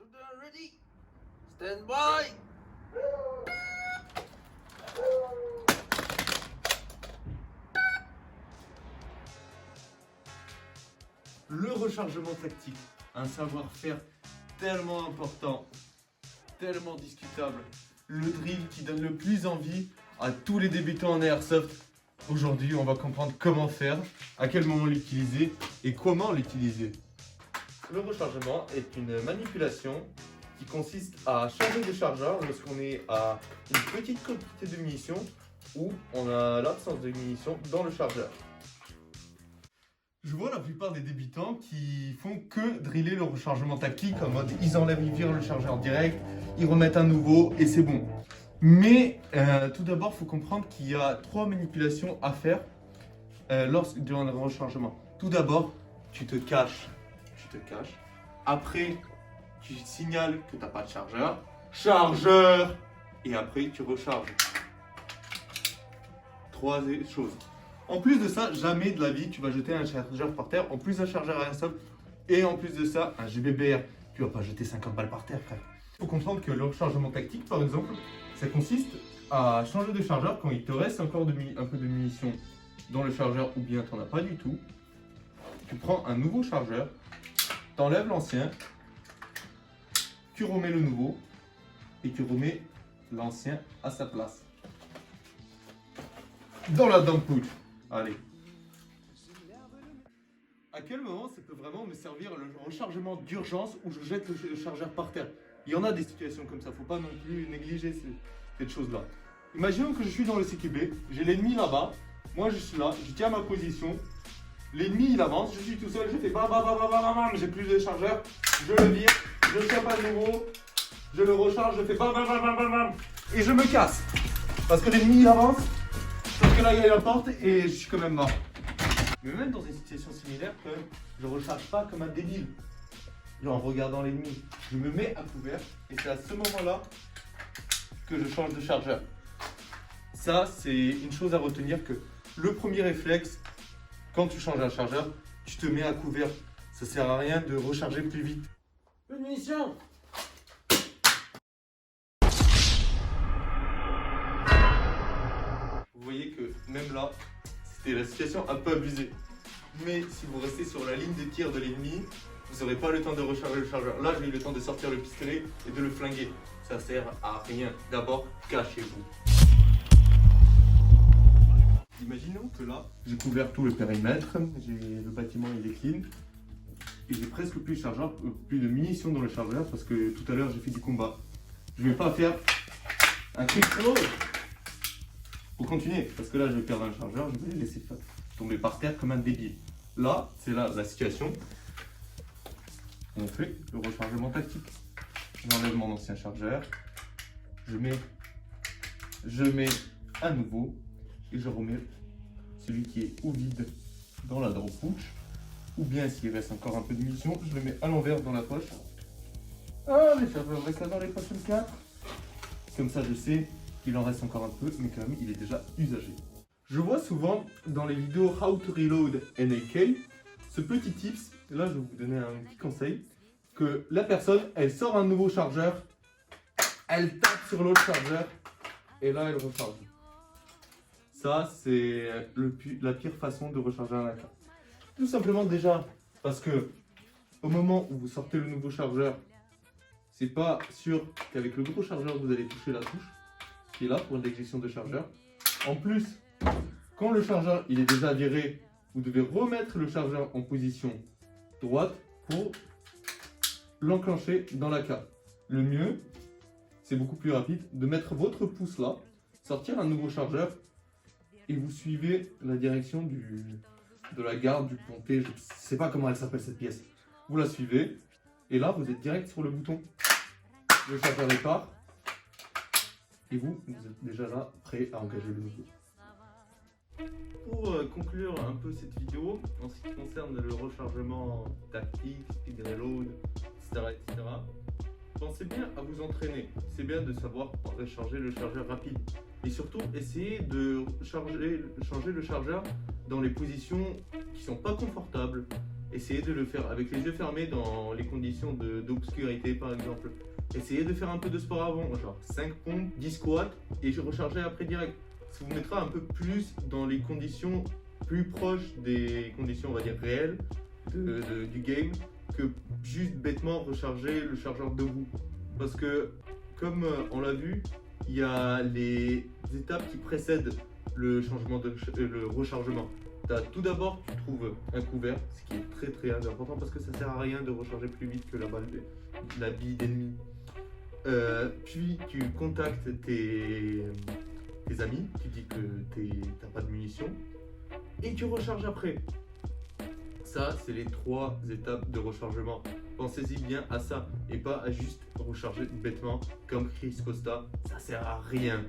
Countdown ready. Stand by. Le rechargement tactique, un savoir-faire tellement important, tellement discutable. Le drill qui donne le plus envie à tous les débutants en airsoft. Aujourd'hui, on va comprendre comment faire, à quel moment l'utiliser et comment l'utiliser. Le rechargement est une manipulation qui consiste à changer de chargeur lorsqu'on est à une petite quantité de munitions ou on a l'absence de munitions dans le chargeur. Je vois la plupart des débutants qui font que driller le rechargement tactique en mode ils enlèvent, ils virent le chargeur direct, ils remettent un nouveau et c'est bon. Mais tout d'abord, il faut comprendre qu'il y a 3 manipulations à faire durant le rechargement. Tout d'abord, tu te caches. Après, tu signales que tu n'as pas de chargeur. Chargeur. Et après, tu recharges. 3 choses. En plus de ça, jamais de la vie, tu vas jeter un chargeur par terre. En plus d'un chargeur airsoft. Et en plus de ça, un GBBR. Tu vas pas jeter 50 balles par terre, frère. Il faut comprendre que le rechargement tactique, par exemple, ça consiste à changer de chargeur quand il te reste encore un peu de munitions dans le chargeur ou bien tu n'en as pas du tout. Tu prends un nouveau chargeur, tu enlèves l'ancien, tu remets le nouveau et tu remets l'ancien à sa place. Dans la dump pouch. Allez. À quel moment ça peut vraiment me servir le rechargement d'urgence où je jette le chargeur par terre? Il y en a des situations comme ça, faut pas non plus négliger cette chose-là. Imaginons que je suis dans le CQB, j'ai l'ennemi là-bas, moi je suis là, je tiens ma position, l'ennemi il avance, je suis tout seul, je fais bam bam bam bam bam bam, j'ai plus de chargeur, je le vire, je chope à nouveau, je le recharge, je fais bam bam bam bam bam bam et je me casse. Parce que l'ennemi il avance, sauf que là il y a la porte et je suis quand même mort. Mais même dans une situation similaire, je recharge pas comme un débile. Genre en regardant l'ennemi, je me mets à couvert et c'est à ce moment-là que je change de chargeur. Ça, c'est une chose à retenir que le premier réflexe, quand tu changes un chargeur, tu te mets à couvert. Ça sert à rien de recharger plus vite. Plus de munitions. Vous voyez que même là, c'était la situation un peu abusée. Mais si vous restez sur la ligne de tir de l'ennemi, vous n'aurez pas le temps de recharger le chargeur. Là, j'ai eu le temps de sortir le pistolet et de le flinguer. Ça sert à rien. D'abord, cachez-vous. Imaginons que là, j'ai couvert tout le périmètre. Le bâtiment, il est clean. Et j'ai presque plus de chargeur, plus de munitions dans le chargeur parce que tout à l'heure, j'ai fait du combat. Je ne vais pas faire un quick throw pour continuer. Parce que là, je vais perdre un chargeur. Je vais le laisser tomber par terre comme un débile. Là, c'est là la situation. On fait le rechargement tactique. J'enlève mon ancien chargeur, je mets un nouveau et je remets celui qui est ou vide dans la drop pouch ou bien s'il reste encore un peu de munitions, je le mets à l'envers dans la poche. Ah, les chargeurs restent là dans les poches M4. Comme ça, je sais qu'il en reste encore un peu, mais quand même, il est déjà usagé. Je vois souvent dans les vidéos How to Reload NAK ce petit tips. Là, je vais vous donner un petit conseil. Que la personne, elle sort un nouveau chargeur, elle tape sur l'autre chargeur et là, elle recharge. Ça, c'est la pire façon de recharger un AK. Tout simplement déjà parce que au moment où vous sortez le nouveau chargeur, c'est pas sûr qu'avec le gros chargeur, vous allez toucher la touche qui est là pour l'éjection de chargeur. En plus, quand le chargeur il est déjà viré, vous devez remettre le chargeur en position droite pour l'enclencher dans l'AK. Le mieux, c'est beaucoup plus rapide, de mettre votre pouce là, sortir un nouveau chargeur et vous suivez la direction de la garde, du pontet, je ne sais pas comment elle s'appelle cette pièce. Vous la suivez et là vous êtes direct sur le bouton. Le chargeur départ et vous êtes déjà là, prêt à engager le nouveau. Pour conclure un peu cette vidéo, en ce qui concerne le rechargement tactique, speed reload, etc., pensez bien à vous entraîner. C'est bien de savoir recharger le chargeur rapide. Et surtout, essayez de changer le chargeur dans les positions qui ne sont pas confortables. essayez de le faire avec les yeux fermés dans les conditions d'obscurité par exemple. Essayez de faire un peu de sport avant, genre 5 pompes, 10 squats et je rechargerai après direct. Ça vous mettra un peu plus dans les conditions plus proches des conditions, on va dire, réelles du game que juste bêtement recharger le chargeur debout. Parce que, comme on l'a vu, il y a les étapes qui précèdent le rechargement. Tout d'abord, tu trouves un couvert, ce qui est très très important parce que ça sert à rien de recharger plus vite que la bille d'ennemi. Puis tu contactes tes amis, tu dis que t'as pas de munitions et tu recharges après. Ça, c'est les 3 étapes de rechargement. Pensez-y bien à ça et pas à juste recharger bêtement comme Chris Costa. Ça sert à rien.